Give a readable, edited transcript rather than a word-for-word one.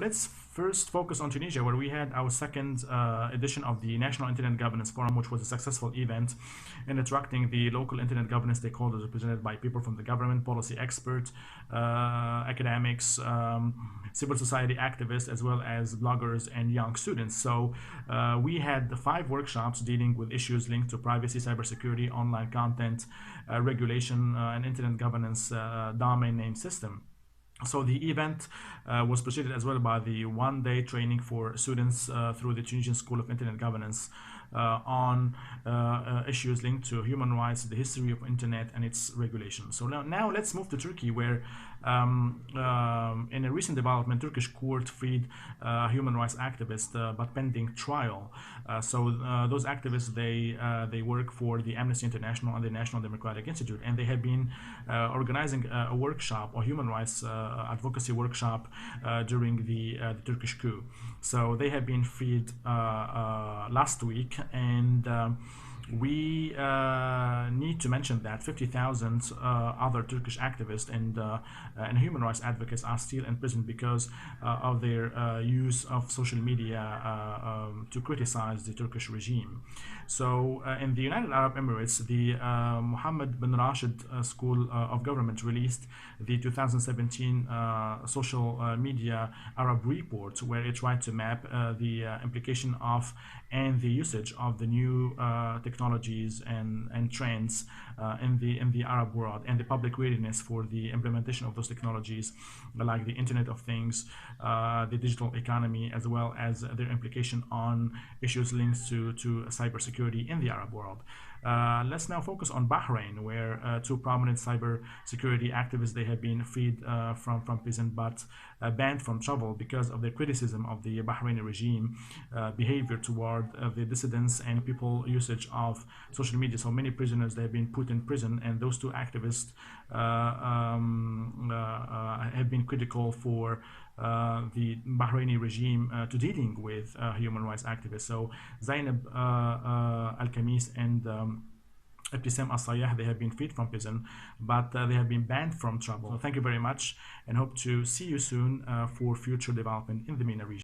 Let's first focus on Tunisia, where we had our second edition of the National Internet Governance Forum, which was a successful event in attracting the local internet governance stakeholders represented by people from the government, policy experts, academics, civil society activists, as well as bloggers and young students. So we had 5 workshops dealing with issues linked to privacy, cybersecurity, online content, regulation, and internet governance domain name system. So the event was preceded as well by the one-day training for students through the Tunisian School of Internet Governance on issues linked to human rights, the history of internet and its regulation. So now let's move to Turkey, where in a recent development, Turkish court freed human rights activists, but pending trial. Those activists, they work for the Amnesty International and the National Democratic Institute, and they have been organizing a workshop, a human rights advocacy workshop during the Turkish coup. So they have been freed last week, and we need to mention that 50,000 other Turkish activists and human rights advocates are still in prison because of their use of social media to criticize the Turkish regime. So in the United Arab Emirates, the Mohammed bin Rashid School of Government released the 2017 social media Arab report, where it tried to map the implication of and the usage of the new technologies and trends in the Arab world, and the public readiness for the implementation of those technologies, like the Internet of Things, the digital economy, as well as their implication on issues linked to cybersecurity in the Arab world. Let's now focus on Bahrain, where 2 prominent cybersecurity activists, they have been freed from prison, but banned from travel because of their criticism of the Bahraini regime behavior toward the dissidents and people usage of social media. So many prisoners, they have been put in prison, and those 2 activists have been critical for the Bahraini regime to dealing with human rights activists. So Zainab Al-Khamis and Ibtisam Al-Sayah, they have been freed from prison, but they have been banned from travel. So thank you very much, and hope to see you soon for future development in the MENA region.